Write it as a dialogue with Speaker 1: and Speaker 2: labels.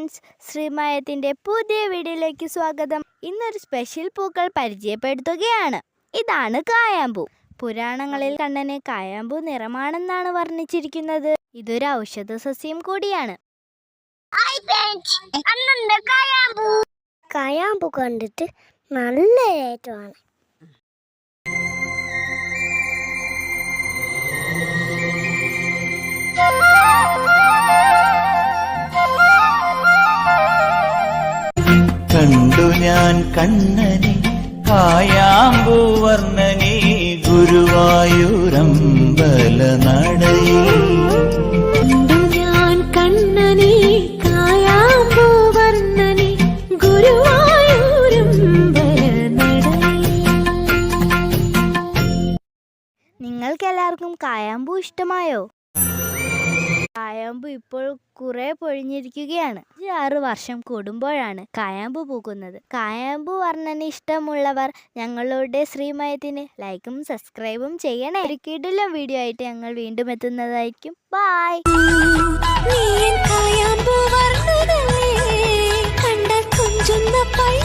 Speaker 1: Friends, ശ്രീമായത്തിൻ്റെ പുതിയ വീഡിയോയിലേക്ക് സ്വാഗതം. ഇന്നൊരു സ്പെഷ്യൽ പൂക്കൾ പരിചയപ്പെടുത്തുകയാണ്. ഇതാണ് കായാമ്പൂ. പുരാണങ്ങളിൽ കണ്ണന് കായാമ്പൂ നിറമാണെന്നാണ് വർണ്ണിച്ചിരിക്കുന്നത്. ഇതൊരു ഔഷധ സസ്യം കൂടിയാണ്.
Speaker 2: കായാമ്പൂ കണ്ടിട്ട് നല്ല ഏറ്റമാണ്.
Speaker 3: കണ്ടു ഞാൻ കണ്ണനെ കായാമ്പൂ വർണ്ണനെ ഗുരുവായൂരമ്പല നടയിൽ.
Speaker 4: കണ്ടു ഞാൻ കണ്ണനെ കായാമ്പൂ വർണ്ണനെ ഗുരുവായൂരമ്പല നടയിൽ.
Speaker 1: നിങ്ങൾക്കെല്ലാവർക്കും കായാമ്പൂ ഇഷ്ടമായോ? കായാമ്പൂ ഇപ്പോൾ കുറെ പൊഴിഞ്ഞിരിക്കുകയാണ്. 6 വർഷം കൂടുമ്പോഴാണ് കായാമ്പൂ പൂക്കുന്നത്. കായാമ്പൂ വർണ്ണന ഇഷ്ടമുള്ളവർ ഞങ്ങളുടെ ശ്രീമയത്തിന് ലൈക്കും സബ്സ്ക്രൈബും ചെയ്യണേ. ഒരു കിടിലൻ വീഡിയോ ആയിട്ട് ഞങ്ങൾ വീണ്ടും എത്തുന്നതായിരിക്കും. ബൈ.
Speaker 4: കായാമ്പൂ വർണ്ണനേ കണ്ട കുഞ്ചുന്ന പൈ